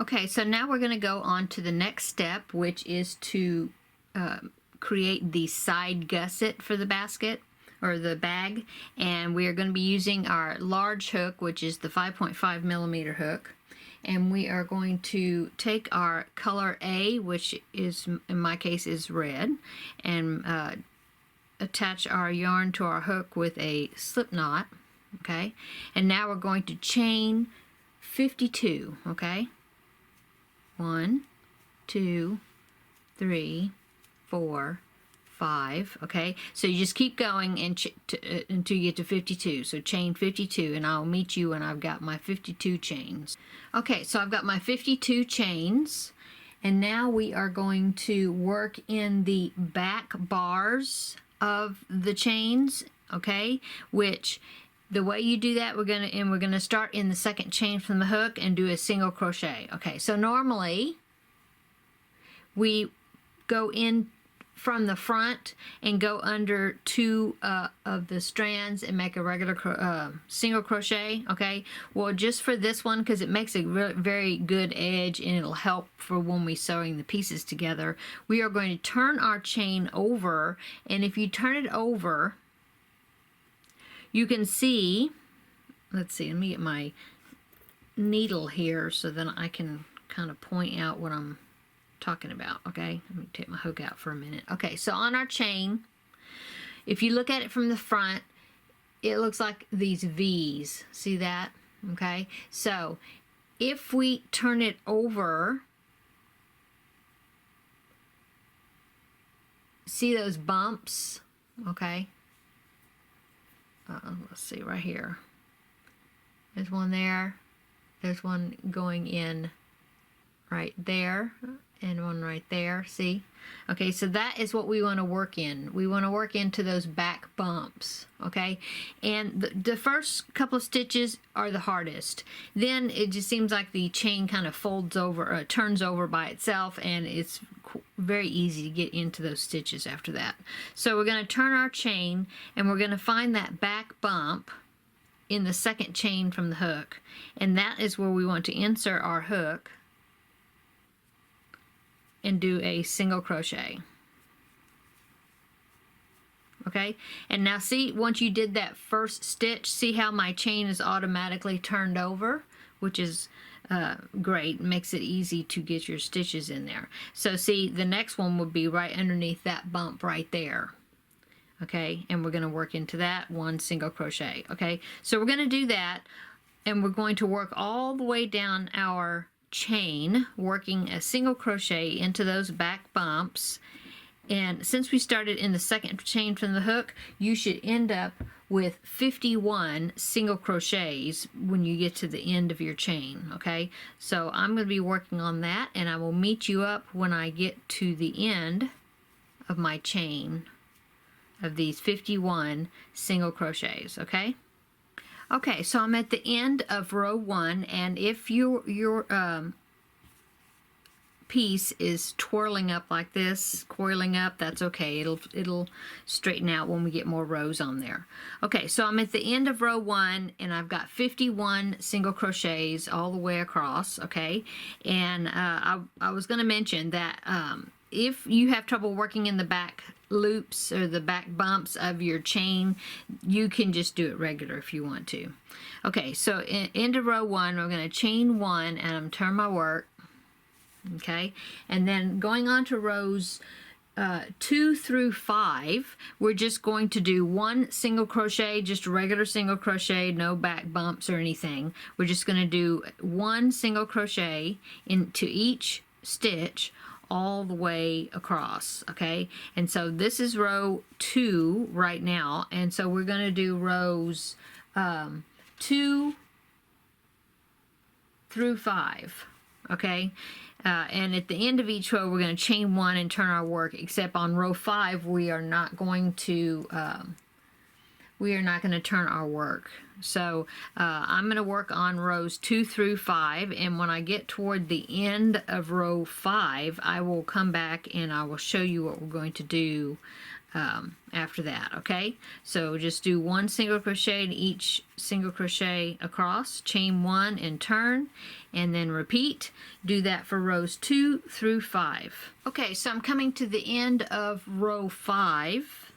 Okay, so now we're going to go on to the next step, which is to create the side gusset for the basket or the bag, and we are going to be using our large hook, which is the 5.5 millimeter hook, and we are going to take our color A, which is in my case is red, and attach our yarn to our hook with a slip knot. Okay, and now we're going to chain 52. Okay, 1, 2, 3, 4, 5. Okay, so you just keep going until you get to 52. So chain 52, and I'll meet you when I've got my 52 chains. Okay, so I've got my 52 chains, and now we are going to work in the back bars of the chains. Okay, which the way you do that, we're gonna start in the second chain from the hook and do a single crochet. Okay, so normally we go in from the front and go under 2 of the strands and make a regular single crochet. Okay, well, just for this one, because it makes a very good edge and it'll help for when we sewing the pieces together, we are going to turn our chain over, and if you turn it over, you can see, let's see, let me get my needle here so that I can kind of point out what I'm talking about. Okay, let me take my hook out for a minute. Okay, so on our chain, if you look at it from the front, it looks like these V's. See that? Okay, so if we turn it over, see those bumps? Okay, let's see right here. There's one there. There's one going in right there, and one right there. See? Okay, so that is what we want to work in. We want to work into those back bumps. Okay, and the first couple of stitches are the hardest. Then it just seems like the chain kind of folds over, turns over by itself, and it's very easy to get into those stitches after that. So we're going to turn our chain, and we're going to find that back bump in the second chain from the hook, and that is where we want to insert our hook and do a single crochet. Okay, and now see, once you did that first stitch, see how my chain is automatically turned over, which is great. Makes it easy to get your stitches in there. So see, the next one would be right underneath that bump right there. Okay, and we're going to work into that one single crochet. Okay, so we're going to do that, and we're going to work all the way down our chain, working a single crochet into those back bumps. And since we started in the second chain from the hook, you should end up with 51 single crochets when you get to the end of your chain. Okay, so I'm going to be working on that, and I will meet you up when I get to the end of my chain of these 51 single crochets. Okay, okay, so I'm at the end of row 1, and if your piece is twirling up like this, coiling up, that's okay. It'll straighten out when we get more rows on there. Okay, so I'm at the end of row 1, and I've got 51 single crochets all the way across. Okay, and I was going to mention that if you have trouble working in the back loops or the back bumps of your chain, you can just do it regular if you want to. Okay, so into row 1, we're going to chain 1, and I'm turn my work. Okay, and then going on to rows 2 through 5, we're just going to do one single crochet, just a regular single crochet, no back bumps or anything. We're just going to do one single crochet into each stitch all the way across. Okay, and so this is row 2 right now, and so we're going to do rows 2 through 5. Okay, and at the end of each row, we're going to chain 1 and turn our work, except on row 5, we are not going to turn our work. So I'm going to work on rows 2 through 5, and when I get toward the end of row 5, I will come back and I will show you what we're going to do after that. Okay, so just do 1 single crochet in each single crochet across, chain 1 and turn, and then repeat. Do that for rows 2 through 5. Okay, so I'm coming to the end of row 5.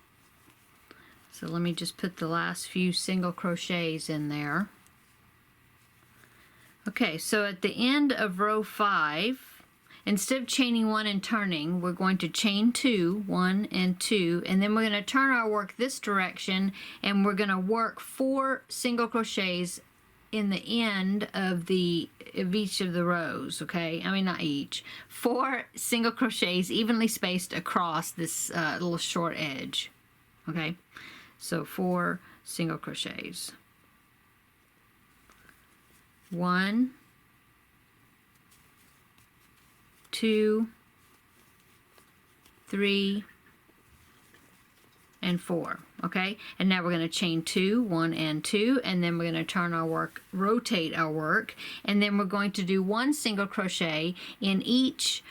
So let me just put the last few single crochets in there. Okay, so at the end of row 5, instead of chaining 1 and turning, we're going to chain 2, 1 and 2, and then we're going to turn our work this direction, and we're going to work 4 single crochets in the end of each of the rows. Okay, I mean, not each, 4 single crochets evenly spaced across this little short edge. Okay, so 4 single crochets. 1, 2, 3, and 4. Okay, and now we're going to chain 2, 1 and 2, and then we're going to turn our work, rotate our work, and then we're going to do 1 single crochet in each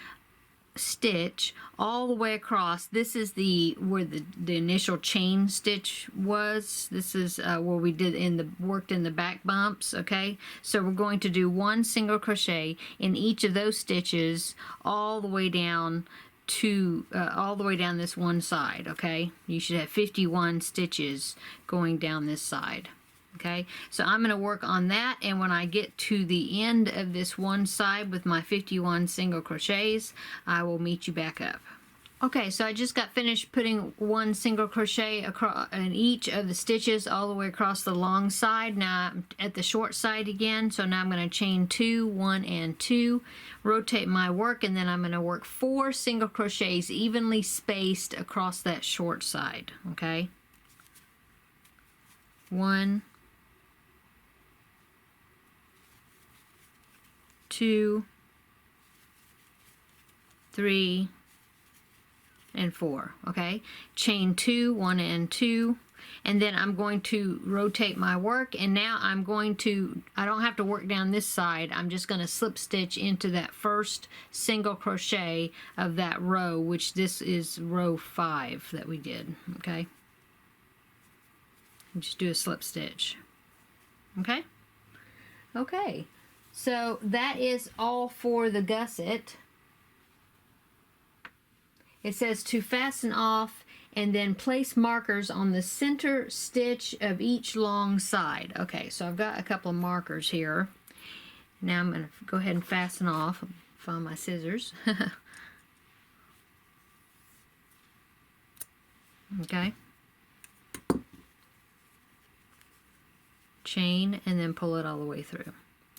stitch all the way across. This is where the initial chain stitch was. This is where we did worked in the back bumps. Okay, so we're going to do 1 single crochet in each of those stitches all the way down to this one side. Okay, you should have 51 stitches going down this side. Okay, so I'm going to work on that, and when I get to the end of this one side with my 51 single crochets, I will meet you back up. Okay, so I just got finished putting 1 single crochet across in each of the stitches all the way across the long side. Now I'm at the short side again, so now I'm going to chain 2, 1 and 2, rotate my work, and then I'm going to work 4 single crochets evenly spaced across that short side. Okay, 1, 2, 3, and 4. Okay, chain 2, 1 and 2, and then I'm going to rotate my work, and now I don't have to work down this side. I'm just going to slip stitch into that first single crochet of that row, which this is row 5 that we did. Okay, just do a slip stitch. Okay, so that is all for the gusset. It says to fasten off and then place markers on the center stitch of each long side. Okay, so I've got a couple of markers here. Now I'm going to go ahead and fasten off. Find my scissors. Okay. Chain and then pull it all the way through.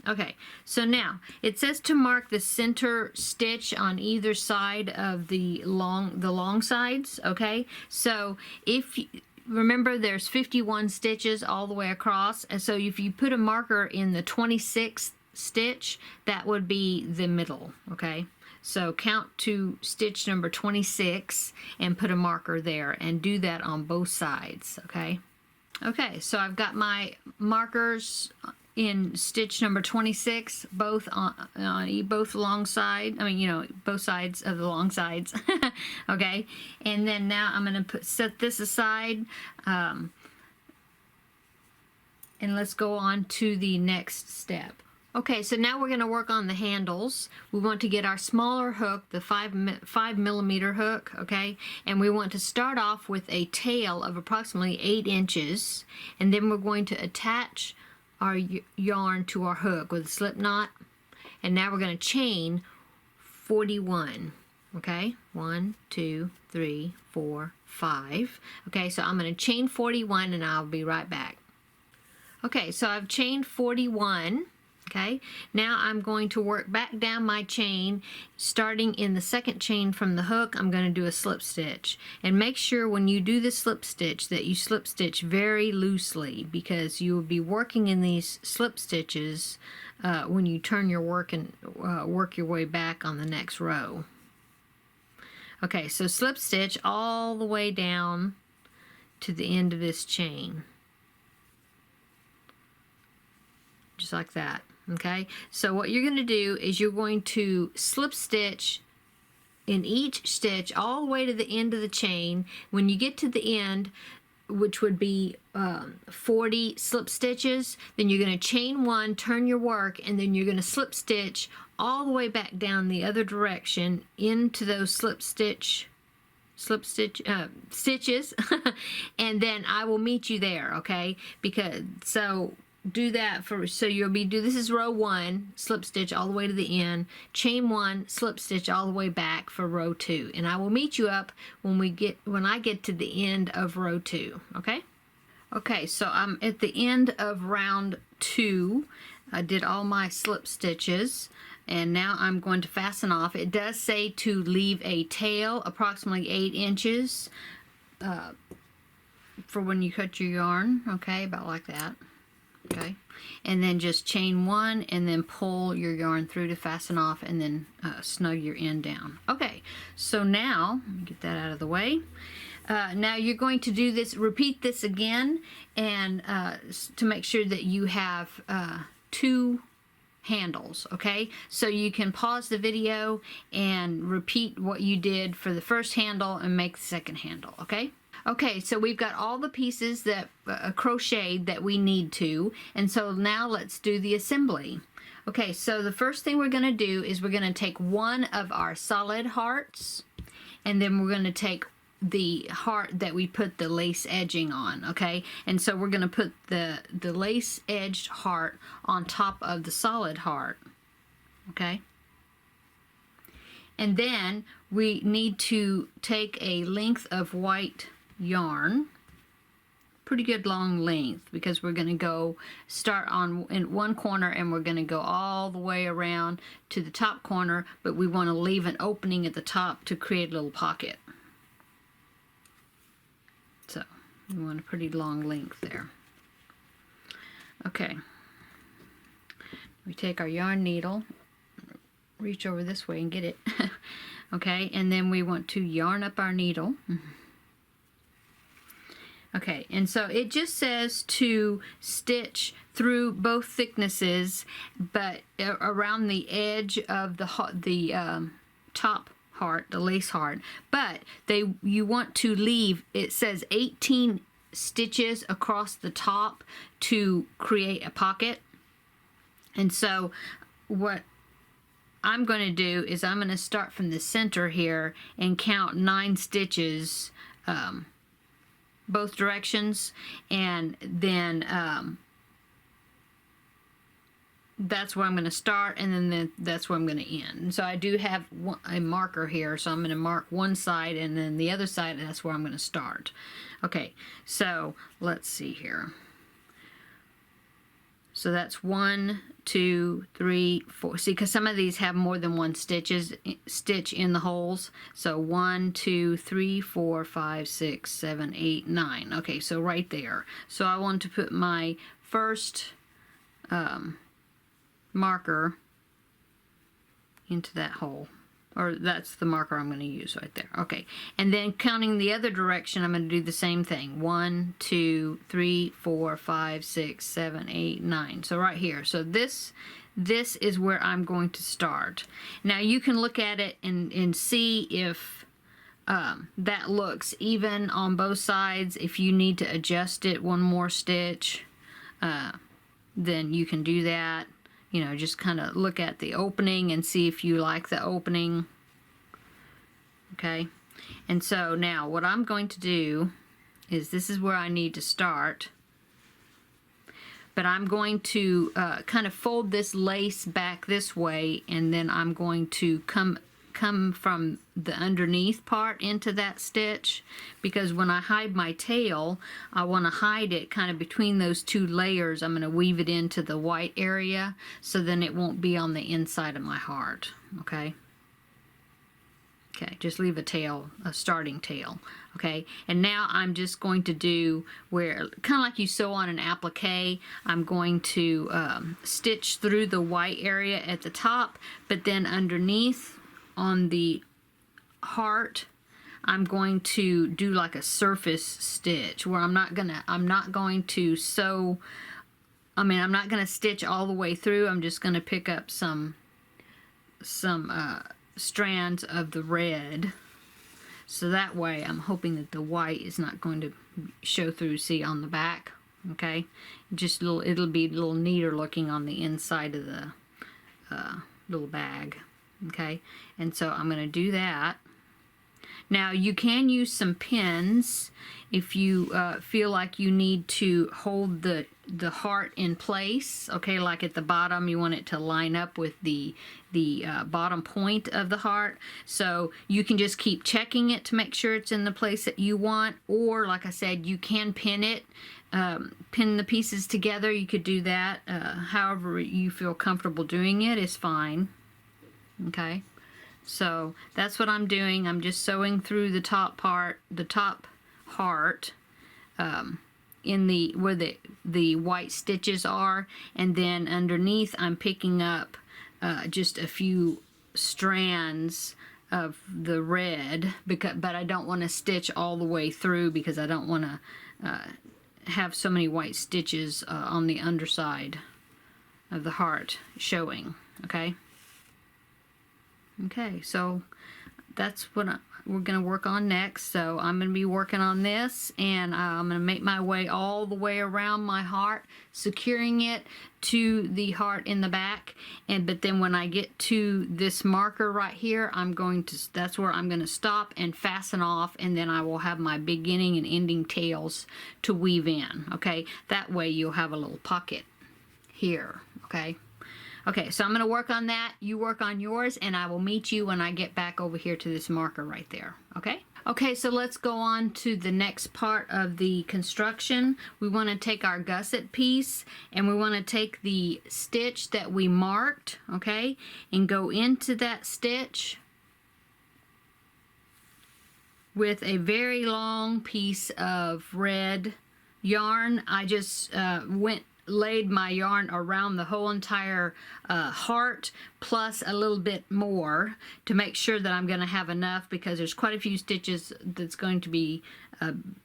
Okay, so now it says to mark the center stitch on either side of the long sides. Okay, so remember there's 51 stitches all the way across, and so if you put a marker in the 26th stitch, that would be the middle. Okay, so count to stitch number 26 and put a marker there, and do that on both sides. Okay, so I've got my markers in stitch number 26, both on both long side. I mean, both sides of the long sides. Okay, and then now I'm going to set this aside, and let's go on to the next step. Okay, so now we're going to work on the handles. We want to get our smaller hook, the 5mm hook, okay? And we want to start off with a tail of approximately 8 inches, and then we're going to attach our yarn to our hook with a slip knot, and now we're going to chain 41. Okay, 1, 2, 3, 4, 5. Okay, so I'm going to chain 41 and I'll be right back. Okay, so I've chained 41. Okay, now I'm going to work back down my chain, starting in the second chain from the hook. I'm going to do a slip stitch, and make sure when you do the slip stitch that you slip stitch very loosely, because you will be working in these slip stitches when you turn your work and work your way back on the next row. Okay, so slip stitch all the way down to the end of this chain, just like that. Okay, so what you're going to do is you're going to slip stitch in each stitch all the way to the end of the chain. When you get to the end, which would be 40 slip stitches, then you're going to chain one, turn your work, and then you're going to slip stitch all the way back down the other direction into those stitches and then I will meet you there, okay? So do that so you'll be this is row 1, slip stitch all the way to the end, chain 1, slip stitch all the way back for row 2, and I will meet you up when I get to the end of row 2, okay? Okay, so I'm at the end of round 2. I did all my slip stitches, and now I'm going to fasten off. It does say to leave a tail approximately 8 inches for when you cut your yarn, okay, about like that. Okay, and then just chain 1 and then pull your yarn through to fasten off, and then snug your end down. Okay, so now let me get that out of the way. Now you're going to do this, repeat this again, and to make sure that you have 2 handles, okay? So you can pause the video and repeat what you did for the first handle and make the second handle, okay? Okay, so we've got all the pieces that crocheted that we need to, and so now let's do the assembly. Okay, so the first thing we're going to do is we're going to take one of our solid hearts, and then we're going to take the heart that we put the lace edging on, okay? And so we're going to put the lace edged heart on top of the solid heart, okay? And then we need to take a length of white yarn, pretty good long length, because we're going to go start in one corner and we're going to go all the way around to the top corner, but we want to leave an opening at the top to create a little pocket. So we want a pretty long length there. Okay, we take our yarn needle, reach over this way and get it. Okay, and then we want to yarn up our needle. Okay, and so it just says to stitch through both thicknesses, but around the edge of the top heart, the lace heart. But you want to leave, it says 18 stitches across the top to create a pocket. And so what I'm going to do is I'm going to start from the center here and count 9 stitches both directions, and then that's where I'm going to start, and then that's where I'm going to end. And so I do have a marker here, so I'm going to mark one side, and then the other side, that's where I'm going to start. Okay, so let's see here. So that's 1, 2, 3, 4. See, because some of these have more than one stitch in the holes. So 1, 2, 3, 4, 5, 6, 7, 8, 9. Okay, so right there. So I want to put my first marker into that hole. Or that's the marker I'm going to use right there. Okay, and then counting the other direction, I'm going to do the same thing. 1, 2, 3, 4, 5, 6, 7, 8, 9. So right here. So this is where I'm going to start. Now you can look at it and see if that looks even on both sides. If you need to adjust it one more stitch, then you can do that. You know, just kind of look at the opening and see if you like the opening. Okay, and so now what I'm going to do is, this is where I need to start, but I'm going to kind of fold this lace back this way, and then I'm going to come from the underneath part into that stitch, because when I hide my tail, I want to hide it kind of between those 2 layers. I'm going to weave it into the white area, so then it won't be on the inside of my heart. Okay, just leave a starting tail. Okay, and now I'm just going to do where, kind of like you sew on an applique, I'm going to stitch through the white area at the top, but then underneath on the heart, I'm going to do like a surface stitch where I'm not going to sew, I'm not going to stitch all the way through. I'm just going to pick up some strands of the red. So that way I'm hoping that the white is not going to show through, see, on the back. Okay, just it'll be a little neater looking on the inside of the little bag. Okay, and so I'm going to do that. Now you can use some pins if you feel like you need to hold the heart in place. Okay, like at the bottom you want it to line up with the bottom point of the heart. So you can just keep checking it to make sure it's in the place that you want, or like I said, you can pin it, pin the pieces together. You could do that. However you feel comfortable doing it is fine. Okay, so that's what I'm doing. I'm just sewing through the top part, the top heart, in the where the white stitches are, and then underneath I'm picking up just a few strands of the red, but I don't want to stitch all the way through because I don't want to have so many white stitches on the underside of the heart showing. Okay, so that's what we're going to work on next. So I'm going to be working on this, and I'm going to make my way all the way around my heart, securing it to the heart in the back. But then when I get to this marker right here, that's where I'm going to stop and fasten off, and then I will have my beginning and ending tails to weave in. Okay, that way you'll have a little pocket here. Okay, so I'm going to work on that. You work on yours, and I will meet you when I get back over here to this marker right there. Okay, so let's go on to the next part of the construction. We want to take our gusset piece, and we want to take the stitch that we marked, okay, and go into that stitch with a very long piece of red yarn. I just laid my yarn around the whole entire heart, plus a little bit more to make sure that I'm going to have enough, because there's quite a few stitches that's going to be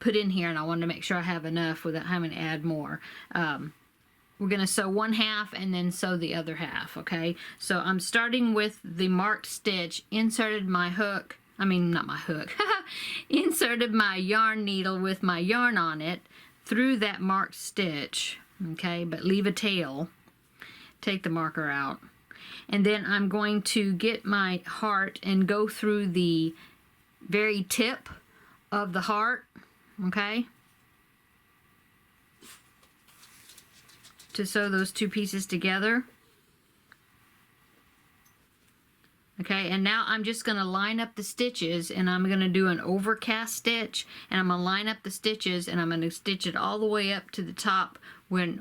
put in here, and I wanted to make sure I have enough without having to add more. We're going to sew one half and then sew the other half. Okay, so I'm starting with the marked stitch, inserted my hook, not my hook, inserted my yarn needle with my yarn on it through that marked stitch. Okay, but leave a tail. Take the marker out. And then I'm going to get my heart and go through the very tip of the heart, okay, to sew those two pieces together. Okay, and now I'm just going to line up the stitches, and I'm going to do an overcast stitch, and I'm going to line up the stitches, and I'm going to stitch it all the way up to the top when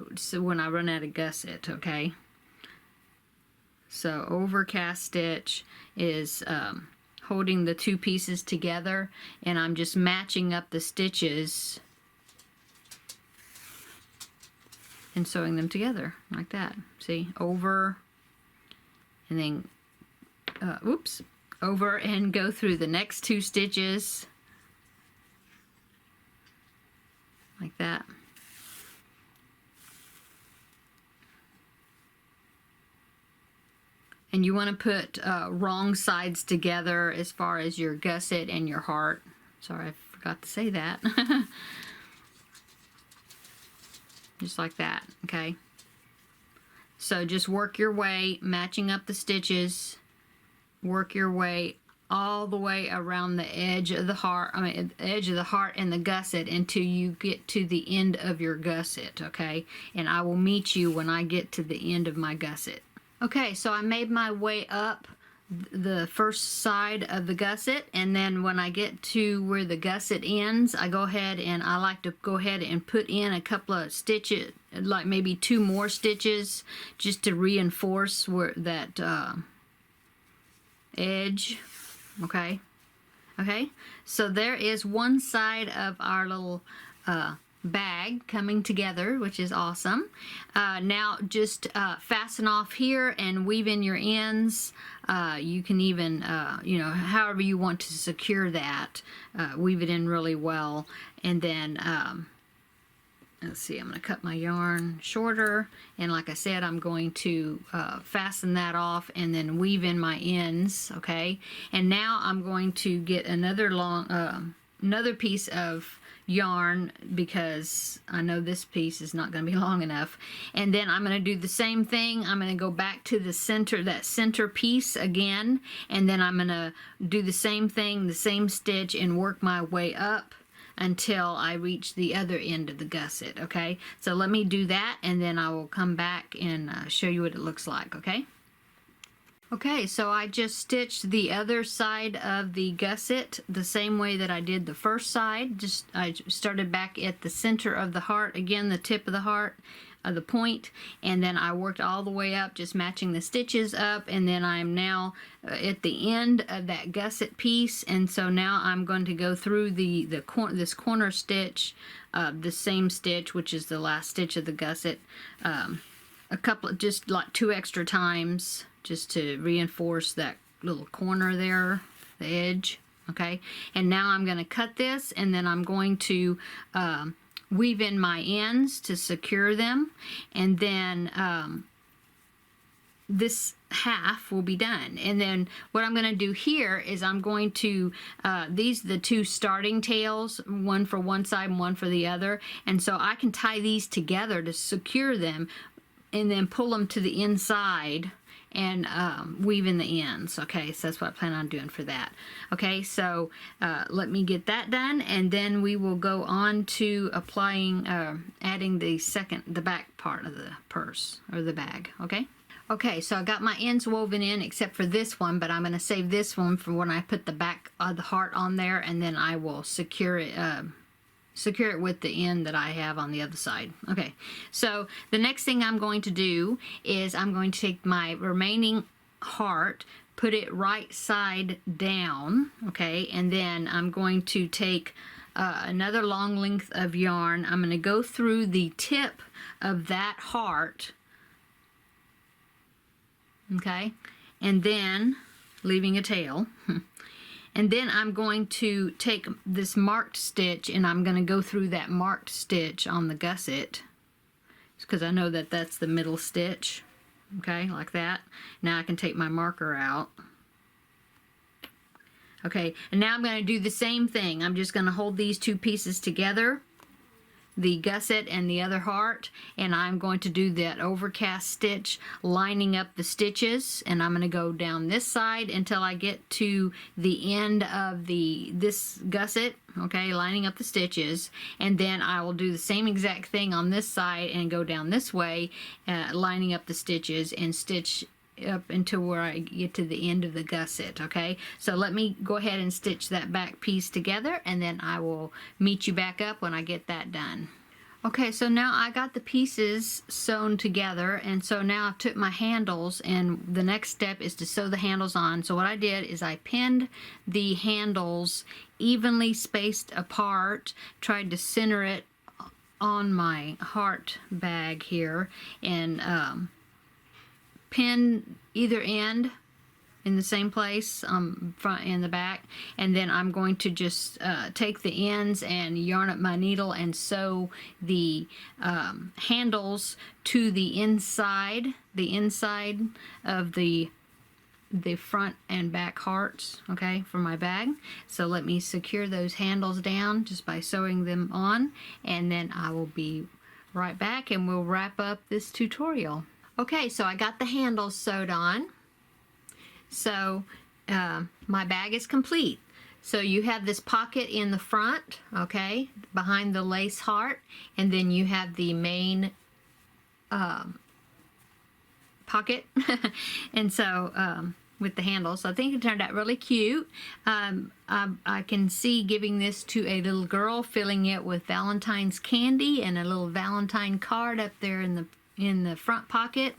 I run out of gusset. Okay, so overcast stitch is holding the two pieces together, and I'm just matching up the stitches and sewing them together like that. See, over, and then over and go through the next two stitches like that. And you want to put wrong sides together as far as your gusset and your heart. Sorry, I forgot to say that. Just like that, okay? So just work your way, matching up the stitches. Work your way all the way around the edge of the heart, the edge of the heart and the gusset until you get to the end of your gusset, okay? And I will meet you when I get to the end of my gusset. Okay, so I made my way up the first side of the gusset, and then when I get to where the gusset ends, I like to go ahead and put in a couple of stitches, like maybe 2 more stitches, just to reinforce where that edge. Okay, so there is one side of our little bag coming together, which is awesome. Now just fasten off here and weave in your ends. You can even however you want to secure that, weave it in really well, and then let's see, I'm going to cut my yarn shorter, and like I said, I'm going to fasten that off and then weave in my ends, okay? And now I'm going to get another another piece of yarn, because I know this piece is not going to be long enough, and then I'm going to do the same thing. I'm going to go back to the center, that center piece again, and then I'm going to do the same thing, the same stitch, and work my way up until I reach the other end of the gusset, okay? So let me do that, and then I will come back and show you what it looks like, okay? Okay, so I just stitched the other side of the gusset the same way that I did the first side. I started back at the center of the heart, again, the tip of the heart, the point, and then I worked all the way up, just matching the stitches up, and then I'm now at the end of that gusset piece, and so now I'm going to go through this corner stitch, the same stitch, which is the last stitch of the gusset, just like 2 extra times, just to reinforce that little corner there, the edge, okay? And now I'm going to cut this, and then I'm going to weave in my ends to secure them, and then this half will be done. And then what I'm going to do here is I'm going to, these are the 2 starting tails, one for one side and one for the other, and so I can tie these together to secure them and then pull them to the inside and weave in the ends. Okay, so that's what I plan on doing for that. Okay, so let me get that done, and then we will go on to applying, adding the back part of the purse or the bag. Okay. Okay, so I got my ends woven in except for this one, but I'm going to save this one for when I put the back of the heart on there, and then I will secure it with the end that I have on the other side. Okay, so the next thing I'm going to do is I'm going to take my remaining heart, put it right side down, okay, and then I'm going to take another long length of yarn. I'm going to go through the tip of that heart, okay, and then leaving a tail. And then I'm going to take this marked stitch, and I'm going to go through that marked stitch on the gusset, because I know that that's the middle stitch, okay, like that. Now I can take my marker out. Okay, and now I'm going to do the same thing. I'm just going to hold these 2 pieces together, the gusset and the other heart, and I'm going to do that overcast stitch lining up the stitches, and I'm going to go down this side until I get to the end of this gusset, okay, lining up the stitches, and then I will do the same exact thing on this side and go down this way, lining up the stitches and stitch up until where I get to the end of the gusset, okay? So let me go ahead and stitch that back piece together, and then I will meet you back up when I get that done. Okay, so now I got the pieces sewn together, and so now I took my handles, and the next step is to sew the handles on. So what I did is I pinned the handles evenly spaced apart, tried to center it on my heart bag here, and pin either end in the same place, front and the back, and then I'm going to just take the ends and yarn up my needle and sew the handles to the inside of the front and back hearts, okay, for my bag. So let me secure those handles down just by sewing them on, and then I will be right back and we'll wrap up this tutorial. Okay, so I got the handles sewed on. So my bag is complete. So you have this pocket in the front, okay, behind the lace heart, and then you have the main pocket. And so with the handles, so I think it turned out really cute. I can see giving this to a little girl, filling it with Valentine's candy and a little Valentine card up there in the front pocket.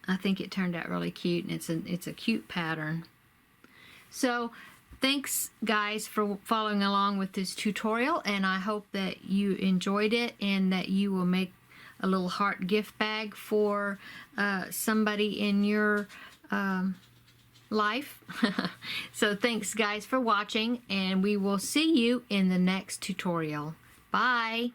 I think it turned out really cute, and it's a cute pattern. So thanks guys for following along with this tutorial, and I hope that you enjoyed it and that you will make a little heart gift bag for somebody in your life. So thanks guys for watching, and we will see you in the next tutorial. Bye.